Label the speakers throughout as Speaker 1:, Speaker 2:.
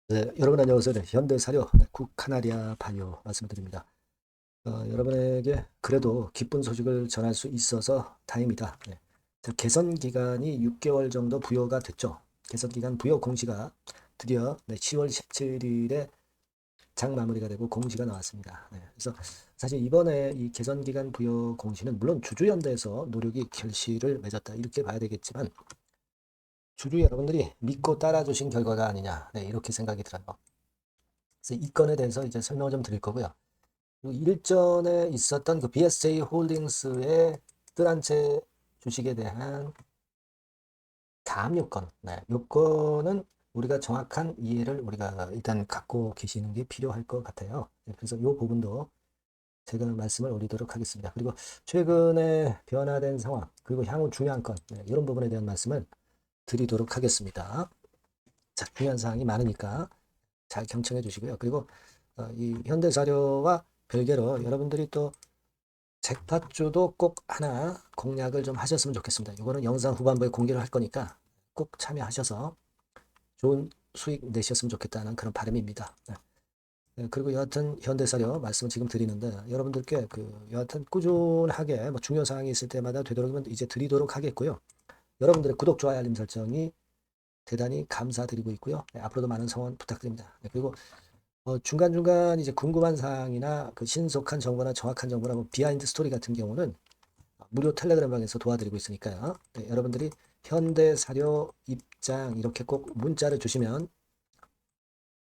Speaker 1: 네, 여러분 안녕하세요. 네, 현대사료 국카나리아 바이오 말씀드립니다. 여러분에게 그래도 기쁜 소식을 전할 수 있어서 다행입니다. 네. 자, 개선 기간이 6개월 정도 부여가 됐죠. 개선 기간 부여 공시가 드디어 10월 17일에 장 마무리가 되고 공시가 나왔습니다. 네, 그래서 사실 이번에 이 개선 기간 부여 공시는 물론 주주연대에서 노력이 결실을 맺었다 이렇게 봐야 되겠지만 주주 여러분들이 믿고 따라주신 결과가 아니냐, 네, 이렇게 생각이 들어요. 그래서 이 건에 대해서 이제 설명을 좀 드릴 거고요. 일전에 있었던 그 BSJ 홀딩스의 뜰한채 주식에 대한 다음 요건, 네, 요건은 우리가 정확한 이해를 우리가 일단 갖고 계시는 게 필요할 것 같아요. 네, 그래서 이 부분도 제가 말씀을 올리도록 하겠습니다. 그리고 최근에 변화된 상황, 그리고 향후 중요한 건, 네, 이런 부분에 대한 말씀을 드리도록 하겠습니다. 자, 중요한 사항이 많으니까 잘 경청해 주시고요. 그리고 이 현대사료와 별개로 여러분들이 또 잭팟주도 꼭 하나 공략을 좀 하셨으면 좋겠습니다. 이거는 영상 후반부에 공개를 할 거니까 꼭 참여하셔서 좋은 수익 내셨으면 좋겠다는 그런 바람입니다. 네. 네, 그리고 여하튼 현대사료 말씀을 지금 드리는데 여러분들께 그 여하튼 꾸준하게 뭐 중요 사항이 있을 때마다 되도록이면 이제 드리도록 하겠고요. 여러분들의 구독, 좋아요, 알림 설정이 대단히 감사드리고 있고요. 네, 앞으로도 많은 성원 부탁드립니다. 네, 그리고 중간중간 이제 궁금한 사항이나 그 신속한 정보나 정확한 정보나 뭐 비하인드 스토리 같은 경우는 무료 텔레그램 방에서 도와드리고 있으니까요. 네, 여러분들이 현대 사료 입장 이렇게 꼭 문자를 주시면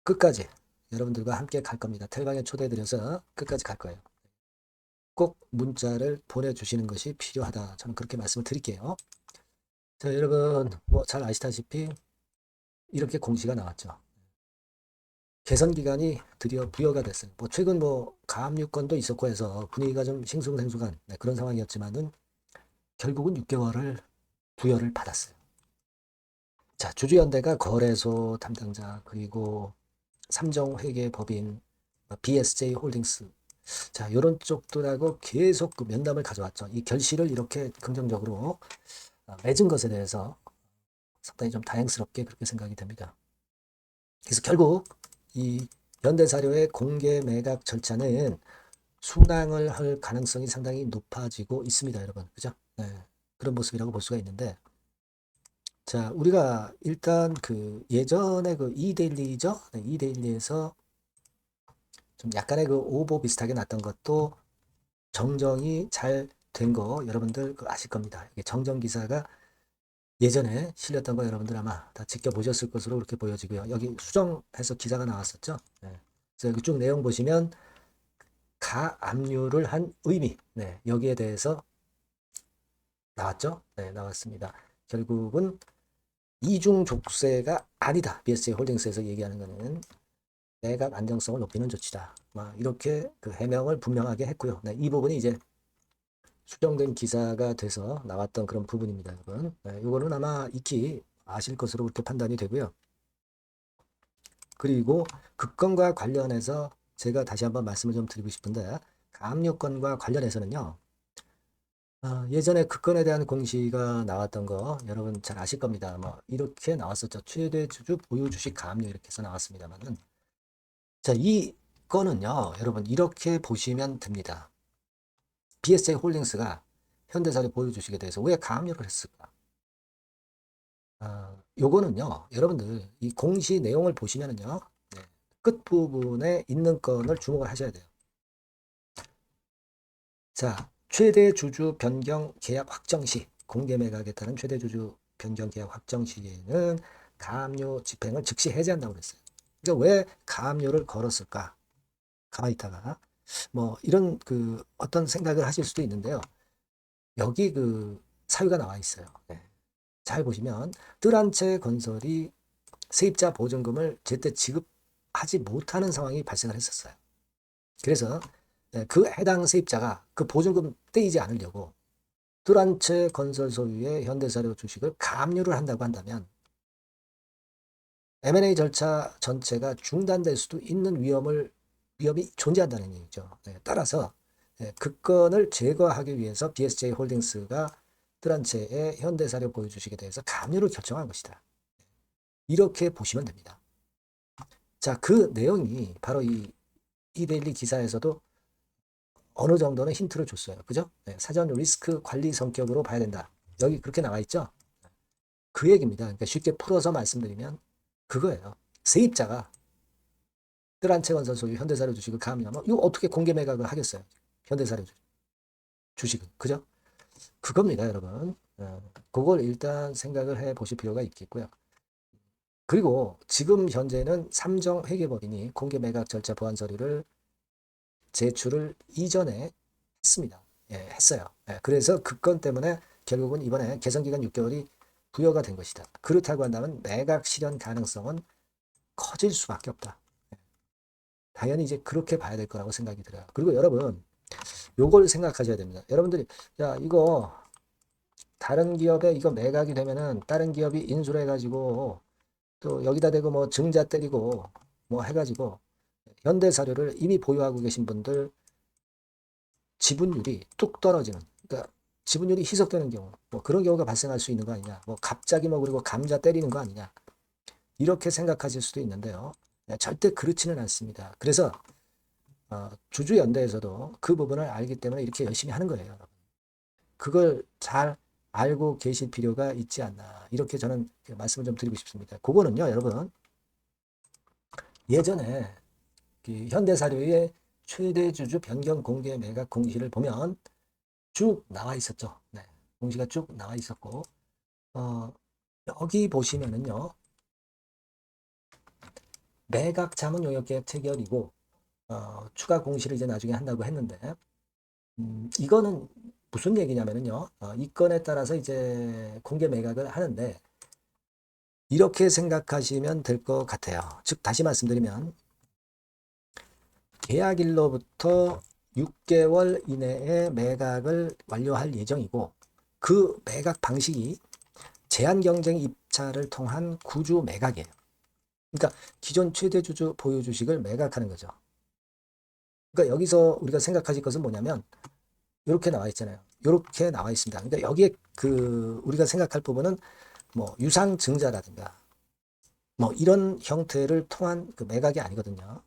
Speaker 1: 끝까지 여러분들과 함께 갈 겁니다. 텔방에 초대해드려서 끝까지 갈 거예요. 꼭 문자를 보내주시는 것이 필요하다. 저는 그렇게 말씀을 드릴게요. 자, 여러분 뭐 잘 아시다시피 이렇게 공시가 나왔죠. 개선 기간이 드디어 부여가 됐어요. 뭐 최근 뭐 가압 유건도 있었고 해서 분위기가 좀 싱숭생숭한 그런 상황이었지만은 결국은 6개월을 부여를 받았어요. 자, 주주연대가 거래소 담당자 그리고 삼정회계법인 BSJ 홀딩스 자, 이런 쪽들하고 계속 그 면담을 가져왔죠. 이 결실을 이렇게 긍정적으로 맺은 것에 대해서 상당히 좀 다행스럽게 그렇게 생각이 됩니다. 그래서 결국 이 현대사료의 공개 매각 절차는 순항을 할 가능성이 상당히 높아지고 있습니다, 여러분. 그죠? 네. 그런 모습이라고 볼 수가 있는데, 자, 우리가 일단 그 예전에 그 이데일리죠? 네, 이데일리에서 좀 약간의 그 오보 비슷하게 났던 것도 정정이 잘 된 거 여러분들 그 아실 겁니다. 이게 정정 기사가 예전에 실렸던 거 여러분들 아마 다 지켜보셨을 것으로 그렇게 보여지고요. 여기 수정해서 기사가 나왔었죠. 네. 그래서 여기 쭉 내용 보시면 가압류를 한 의미, 네, 여기에 대해서 나왔죠? 네, 나왔습니다. 결국은 이중 족쇄가 아니다. BSJ 홀딩스에서 얘기하는 거는 매각 안정성을 높이는 조치다. 이렇게 그 해명을 분명하게 했고요. 네, 이 부분이 이제 수정된 기사가 돼서 나왔던 그런 부분입니다, 여러분. 네, 이거는 아마 익히 아실 것으로 그렇게 판단이 되고요. 그리고 그 건과 관련해서 제가 다시 한번 말씀을 좀 드리고 싶은데 가압류건과 관련해서는요. 예전에 그 건에 대한 공시가 나왔던 거 여러분 잘 아실 겁니다. 뭐 이렇게 나왔었죠. 최대 주주 보유 주식 가압류 이렇게 해서 나왔습니다만은 자, 이 건은요. 여러분 이렇게 보시면 됩니다. BSJ 홀딩스가 현대사료 보유 주식에 대해서 왜 가압류를 했을까? 요거는요. 여러분들 이 공시 내용을 보시면은요. 네, 끝부분에 있는 건을 주목을 하셔야 돼요. 자, 최대 주주 변경 계약 확정 시 공개 매각에 따른 최대 주주 변경 계약 확정 시에는 가압류 집행을 즉시 해제한다고 그랬어요. 그러니까 왜 가압류를 걸었을까? 가만히 있다가 뭐 이런 그 어떤 생각을 하실 수도 있는데요. 여기 그 사유가 나와 있어요. 네. 잘 보시면 뜰한채 건설이 세입자 보증금을 제때 지급하지 못하는 상황이 발생을 했었어요. 그래서 그 해당 세입자가 그 보증금 떼이지 않으려고 뜰한채 건설 소유의 현대사료 주식을 가압류를 한다고 한다면 M&A 절차 전체가 중단될 수도 있는 위험이 존재한다는 얘기죠. 따라서 그 건을 제거하기 위해서 BSJ 홀딩스가 뜰한채의 현대사료 보유 주식에 대해서 가압류를 결정한 것이다. 이렇게 보시면 됩니다. 자, 그 내용이 바로 이 이데일리 기사에서도 어느 정도는 힌트를 줬어요. 그죠? 네, 사전 리스크 관리 성격으로 봐야 된다. 여기 그렇게 나와 있죠? 그 얘기입니다. 그러니까 쉽게 풀어서 말씀드리면 그거예요. 세입자가 뜰한채건설 소유 현대사료 주식을 가압류하면 이거 어떻게 공개 매각을 하겠어요? 현대사료 주식은. 그죠? 그겁니다, 여러분. 그걸 일단 생각을 해 보실 필요가 있겠고요. 그리고 지금 현재는 삼정 회계법인이 공개 매각 절차 보완 서류를 제출을 이전에 했습니다. 예, 했어요. 예, 그래서 그 건 때문에 결국은 이번에 개선기간 6개월이 부여가 된 것이다. 그렇다고 한다면 매각 실현 가능성은 커질 수밖에 없다. 예, 당연히 이제 그렇게 봐야 될 거라고 생각이 들어요. 그리고 여러분, 요걸 생각하셔야 됩니다. 여러분들이, 야, 이거 다른 기업에 이거 매각이 되면은 다른 기업이 인수를 해가지고 또 여기다 대고 뭐 증자 때리고 뭐 해가지고 현대사료를 이미 보유하고 계신 분들 지분율이 뚝 떨어지는, 그러니까 지분율이 희석되는 경우, 뭐 그런 경우가 발생할 수 있는 거 아니냐, 뭐 갑자기 뭐 그리고 감자 때리는 거 아니냐, 이렇게 생각하실 수도 있는데요. 절대 그렇지는 않습니다. 그래서 주주연대에서도 그 부분을 알기 때문에 이렇게 열심히 하는 거예요. 그걸 잘 알고 계실 필요가 있지 않나, 이렇게 저는 말씀을 좀 드리고 싶습니다. 그거는요, 여러분, 예전에 그 현대사료의 최대 주주 변경 공개 매각 공시를 보면 쭉 나와 있었죠. 네, 공시가 쭉 나와 있었고, 여기 보시면은요, 매각 자문 용역 계약 체결이고, 추가 공시를 이제 나중에 한다고 했는데, 이거는 무슨 얘기냐면은요, 이 건에 따라서 이제 공개 매각을 하는데, 이렇게 생각하시면 될 것 같아요. 즉, 다시 말씀드리면, 계약일로부터 6개월 이내에 매각을 완료할 예정이고, 그 매각 방식이 제한 경쟁 입찰을 통한 구주 매각이에요. 그러니까 기존 최대 주주 보유 주식을 매각하는 거죠. 그러니까 여기서 우리가 생각하실 것은 뭐냐면 이렇게 나와 있잖아요. 이렇게 나와 있습니다. 그러니까 여기에 그 우리가 생각할 부분은 뭐 유상 증자라든가 뭐 이런 형태를 통한 그 매각이 아니거든요.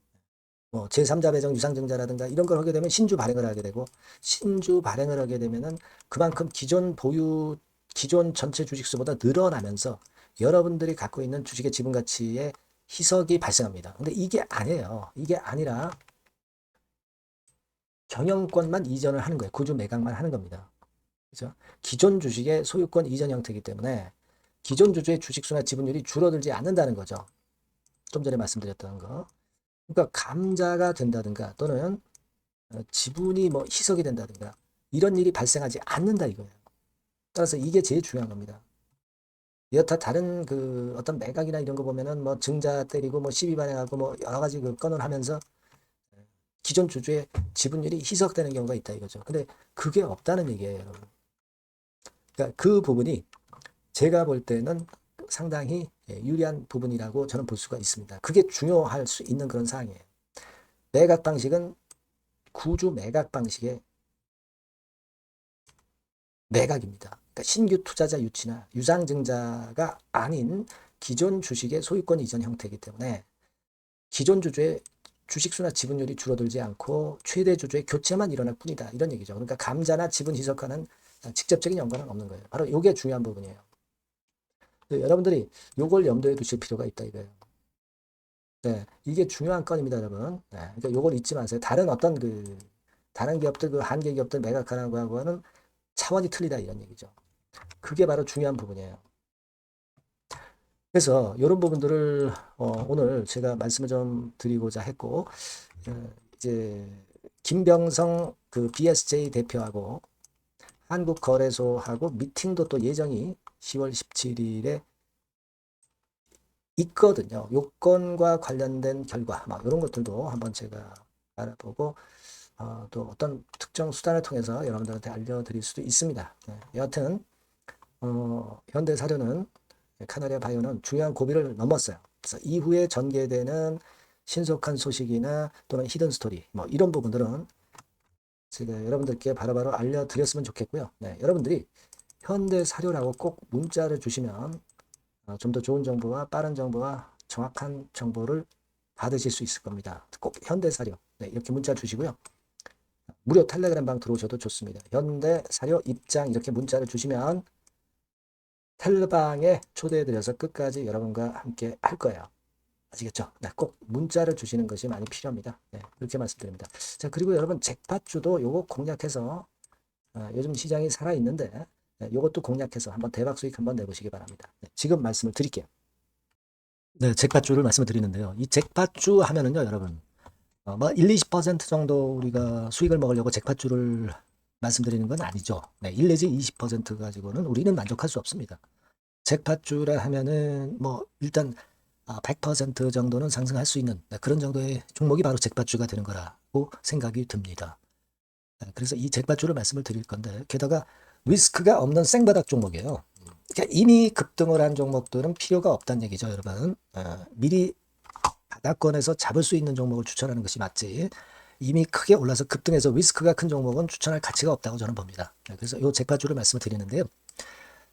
Speaker 1: 뭐 제3자 배정 유상 증자라든가 이런 걸 하게 되면 신주 발행을 하게 되고, 신주 발행을 하게 되면은 그만큼 기존 전체 주식수보다 늘어나면서 여러분들이 갖고 있는 주식의 지분 가치에 희석이 발생합니다. 근데 이게 아니에요. 이게 아니라 경영권만 이전을 하는 거예요. 구주 매각만 하는 겁니다. 그죠? 기존 주식의 소유권 이전 형태이기 때문에 기존 주주의 주식수나 지분율이 줄어들지 않는다는 거죠. 좀 전에 말씀드렸던 거. 그러니까 감자가 된다든가 또는 지분이 뭐 희석이 된다든가 이런 일이 발생하지 않는다 이거예요. 따라서 이게 제일 중요한 겁니다. 여타 다른 그 어떤 매각이나 이런 거 보면은 뭐 증자 때리고 뭐 시비 발행하고 뭐 여러 가지 그 건을 하면서 기존 주주의 지분율이 희석되는 경우가 있다 이거죠. 근데 그게 없다는 얘기예요, 여러분. 그러니까 그 부분이 제가 볼 때는 상당히 유리한 부분이라고 저는 볼 수가 있습니다. 그게 중요할 수 있는 그런 사항이에요. 매각 방식은 구주 매각 방식의 매각입니다. 그러니까 신규 투자자 유치나 유상증자가 아닌 기존 주식의 소유권 이전 형태이기 때문에 기존 주주의 주식수나 지분율이 줄어들지 않고 최대 주주의 교체만 일어날 뿐이다. 이런 얘기죠. 그러니까 감자나 지분 희석과는 직접적인 연관은 없는 거예요. 바로 이게 중요한 부분이에요. 여러분들이 이걸 염두에 두실 필요가 있다 이거예요. 네, 이게 중요한 건입니다, 여러분. 네, 그러니까 이걸 잊지 마세요. 다른 기업들, 그 한계 기업들 매각하는 거하고는 차원이 틀리다 이런 얘기죠. 그게 바로 중요한 부분이에요. 그래서 이런 부분들을 오늘 제가 말씀을 좀 드리고자 했고, 이제 김병성 그 BSJ 대표하고 한국거래소하고 미팅도 또 예정이 10월 17일에 있거든요. 요건과 관련된 결과, 막 이런 것들도 한번 제가 알아보고 또 어떤 특정 수단을 통해서 여러분들한테 알려드릴 수도 있습니다. 네, 여하튼 현대사료는 카나리아 바이오는 중요한 고비를 넘었어요. 그래서 이후에 전개되는 신속한 소식이나 또는 히든 스토리 뭐 이런 부분들은 제가 여러분들께 바로바로 알려드렸으면 좋겠고요. 네, 여러분들이 현대사료라고 꼭 문자를 주시면 좀 더 좋은 정보와 빠른 정보와 정확한 정보를 받으실 수 있을 겁니다. 꼭 현대사료. 네, 이렇게 문자 주시고요. 무료 텔레그램 방 들어오셔도 좋습니다. 현대사료 입장 이렇게 문자를 주시면 텔레방에 초대해드려서 끝까지 여러분과 함께 할 거예요. 아시겠죠? 네, 꼭 문자를 주시는 것이 많이 필요합니다. 네, 그렇게 말씀드립니다. 자, 그리고 여러분 잭팟주도 요거 공략해서 요즘 시장이 살아있는데 요것도 공략해서 한번 대박 수익 한번 내보시기 바랍니다. 네, 지금 말씀을 드릴게요. 네, 잭팟주를 말씀을 드리는데요. 이 잭팟주 하면은요, 여러분 뭐 1, 20% 정도 우리가 수익을 먹으려고 잭팟주를 말씀드리는 건 아니죠. 네, 1 내지 20% 가지고는 우리는 만족할 수 없습니다. 잭팟주라 하면은 뭐 일단 100% 정도는 상승할 수 있는 그런 정도의 종목이 바로 잭팟주가 되는 거라고 생각이 듭니다. 그래서 이 잭팟주를 말씀을 드릴 건데 게다가 리스크가 없는 생바닥 종목이에요. 그러니까 이미 급등을 한 종목들은 필요가 없다는 얘기죠, 여러분. 미리 바닥권에서 잡을 수 있는 종목을 추천하는 것이 맞지. 이미 크게 올라서 급등해서 리스크가 큰 종목은 추천할 가치가 없다고 저는 봅니다. 그래서 이 잭팟주를 말씀을 드리는데요.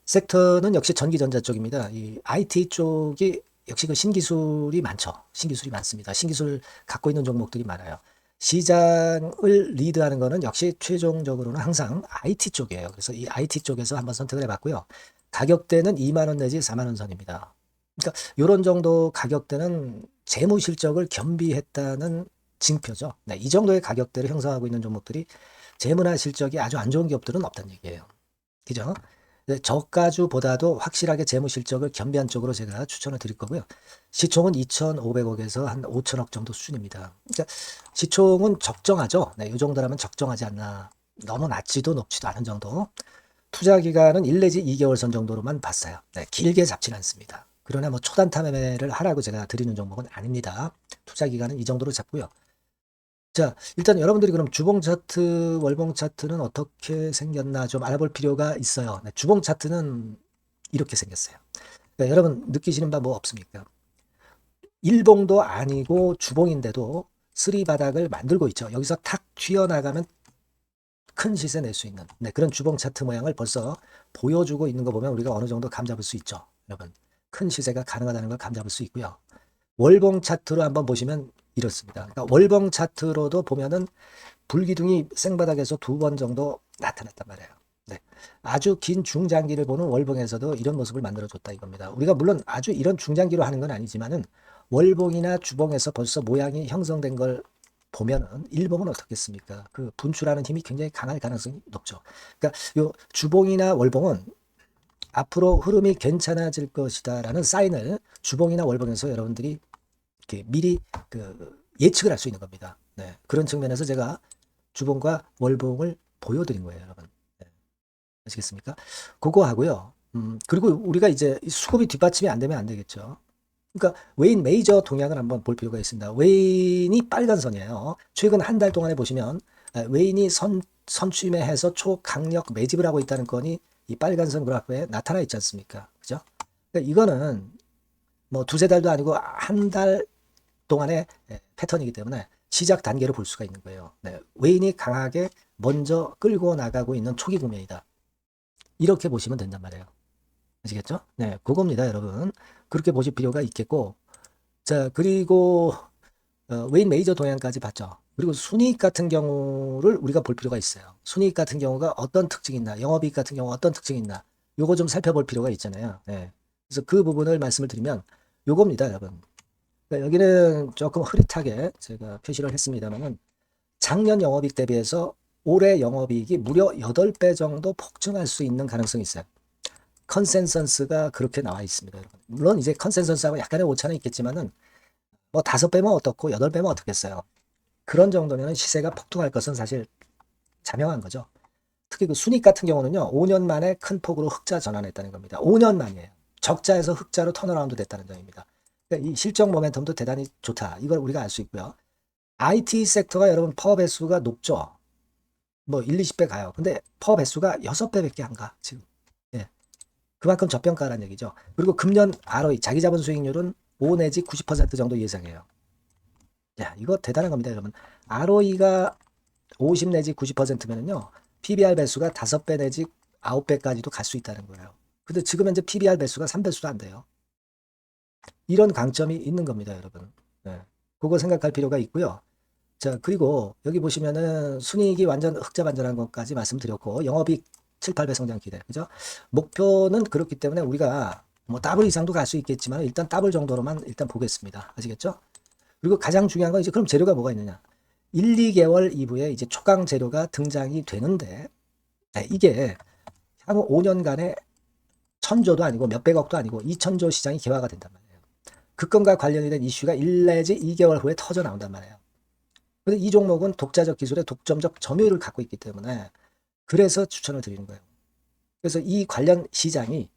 Speaker 1: 섹터는 역시 전기전자 쪽입니다. 이 IT 쪽이 역시 그 신기술이 많죠. 신기술이 많습니다. 신기술 갖고 있는 종목들이 많아요. 시장을 리드하는 거는 역시 최종적으로는 항상 IT 쪽이에요. 그래서 이 IT 쪽에서 한번 선택을 해봤고요. 가격대는 2만 원 내지 4만 원 선입니다. 그러니까 이런 정도 가격대는 재무 실적을 겸비했다는 징표죠. 네, 이 정도의 가격대를 형성하고 있는 종목들이 재무나 실적이 아주 안 좋은 기업들은 없다는 얘기예요. 그죠? 저가주보다도 확실하게 재무 실적을 겸비한 쪽으로 제가 추천을 드릴 거고요. 시총은 2,500억에서 한 5천억 정도 수준입니다. 그러니까 시총은 적정하죠. 네, 이 정도라면 적정하지 않나. 너무 낮지도 높지도 않은 정도. 투자 기간은 1 내지 2개월 선 정도로만 봤어요. 네, 길게 잡지는 않습니다. 그러나 뭐 초단타 매매를 하라고 제가 드리는 종목은 아닙니다. 투자 기간은 이 정도로 잡고요. 자, 일단 여러분들이 그럼 주봉 차트, 월봉 차트는 어떻게 생겼나 좀 알아볼 필요가 있어요. 네, 주봉 차트는 이렇게 생겼어요. 그러니까 여러분 느끼시는 바 뭐 없습니까? 일봉도 아니고 주봉인데도 쓰리 바닥을 만들고 있죠. 여기서 탁 튀어나가면 큰 시세 낼 수 있는 그런 주봉 차트 모양을 벌써 보여주고 있는 거 보면 우리가 어느 정도 감잡을 수 있죠. 여러분 큰 시세가 가능하다는 걸 감잡을 수 있고요. 월봉 차트로 한번 보시면 이렇습니다. 그러니까 월봉 차트로도 보면은 불기둥이 생바닥에서 2번 정도 나타났단 말이에요. 네. 아주 긴 중장기를 보는 월봉에서도 이런 모습을 만들어줬다 이겁니다. 우리가 물론 아주 이런 중장기로 하는 건 아니지만은 월봉이나 주봉에서 벌써 모양이 형성된 걸 보면은 일봉은 어떻겠습니까? 그 분출하는 힘이 굉장히 강할 가능성이 높죠. 그러니까 요 주봉이나 월봉은 앞으로 흐름이 괜찮아질 것이다라는 사인을 주봉이나 월봉에서 여러분들이 이렇게 미리 그 예측을 할 수 있는 겁니다. 네. 그런 측면에서 제가 주봉과 월봉을 보여드린 거예요, 여러분. 네. 아시겠습니까? 그거 하고요. 그리고 우리가 이제 수급이 뒷받침이 안 되면 안 되겠죠. 그러니까 웨인 메이저 동향을 한번 볼 필요가 있습니다. 웨인이 빨간 선이에요. 최근 한 달 동안에 보시면 웨인이 선취매해서 초강력 매집을 하고 있다는 건이 이 빨간 선 그래프에 나타나 있지 않습니까? 그죠? 그러니까 이거는 뭐 두세 달도 아니고 한 달 동안의 패턴이기 때문에 시작 단계로 볼 수가 있는 거예요. 네, 웨인이 강하게 먼저 끌고 나가고 있는 초기 국면이다. 이렇게 보시면 된단 말이에요. 아시겠죠? 네, 그겁니다, 여러분. 그렇게 보실 필요가 있겠고, 자, 그리고 웨인 메이저 동향까지 봤죠. 그리고 순이익 같은 경우를 우리가 볼 필요가 있어요. 순이익 같은 경우가 어떤 특징이 있나, 영업이익 같은 경우 어떤 특징이 있나, 요거 좀 살펴볼 필요가 있잖아요. 네. 그래서 그 부분을 말씀을 드리면 요겁니다, 여러분. 그러니까 여기는 조금 흐릿하게 제가 표시를 했습니다만은 작년 영업이익 대비해서 올해 영업이익이 무려 8배 정도 폭증할 수 있는 가능성이 있어요. 컨센서스가 그렇게 나와 있습니다, 여러분. 물론 이제 컨센서스하고 약간의 오차는 있겠지만은 뭐 5배면 어떻고 8배면 어떻겠어요. 그런 정도면 시세가 폭등할 것은 사실 자명한 거죠. 특히 그 순익 같은 경우는요, 5년 만에 큰 폭으로 흑자 전환했다는 겁니다. 5년 만이에요. 적자에서 흑자로 턴어라운드 됐다는 점입니다. 그러니까 이 실적 모멘텀도 대단히 좋다. 이걸 우리가 알 수 있고요. IT 섹터가 여러분 퍼 배수가 높죠. 뭐 1, 20배 가요. 근데 퍼 배수가 6배밖에 안 가, 지금. 예. 그만큼 저평가라는 얘기죠. 그리고 금년 ROE, 자기 자본 수익률은 5 내지 90% 정도 예상해요. 야, 이거 대단한 겁니다, 여러분. ROE가 50 내지 90%면은요, PBR 배수가 5배 내지 9배까지도 갈 수 있다는 거예요. 근데 지금 현재 PBR 배수가 3배수도 안 돼요. 이런 강점이 있는 겁니다, 여러분. 네. 그거 생각할 필요가 있고요. 자, 그리고 여기 보시면은 순이익이 완전 흑자 반전한 것까지 말씀드렸고, 영업이익 7, 8배 성장 기대. 그죠? 목표는 그렇기 때문에 우리가 뭐 더블 이상도 갈 수 있겠지만 일단 더블 정도로만 일단 보겠습니다. 아시겠죠? 그리고 가장 중요한 건 이제 그럼 재료가 뭐가 있느냐? 1, 2개월 이후에 이제 초강 재료가 등장이 되는데, 이게 향후 5년간에 천조도 아니고 몇백억도 아니고 2천조 시장이 개화가 된단 말이에요. 그 건과 관련이 된 이슈가 1 내지 2개월 후에 터져 나온단 말이에요. 근데 이 종목은 독자적 기술의 독점적 점유율을 갖고 있기 때문에 그래서 추천을 드리는 거예요. 그래서 이 관련 시장이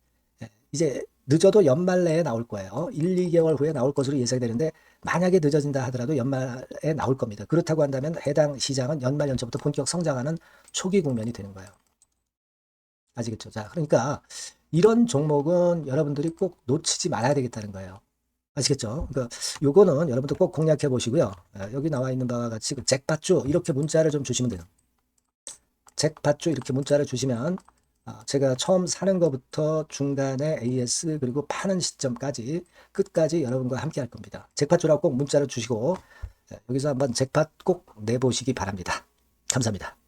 Speaker 1: 이제 늦어도 연말 내에 나올 거예요. 1, 2개월 후에 나올 것으로 예상이 되는데 만약에 늦어진다 하더라도 연말에 나올 겁니다. 그렇다고 한다면 해당 시장은 연말 연초부터 본격 성장하는 초기 국면이 되는 거예요. 아시겠죠? 자, 그러니까 이런 종목은 여러분들이 꼭 놓치지 말아야 되겠다는 거예요. 아시겠죠? 그러니까 요거는 여러분들 꼭 공략해 보시고요. 여기 나와 있는 바와 같이 그 잭팟주 이렇게 문자를 좀 주시면 돼요. 잭팟주 이렇게 문자를 주시면 제가 처음 사는 것부터 중간에 AS 그리고 파는 시점까지 끝까지 여러분과 함께 할 겁니다. 잭팟주라고 꼭 문자를 주시고 여기서 한번 잭팟 꼭 내보시기 바랍니다. 감사합니다.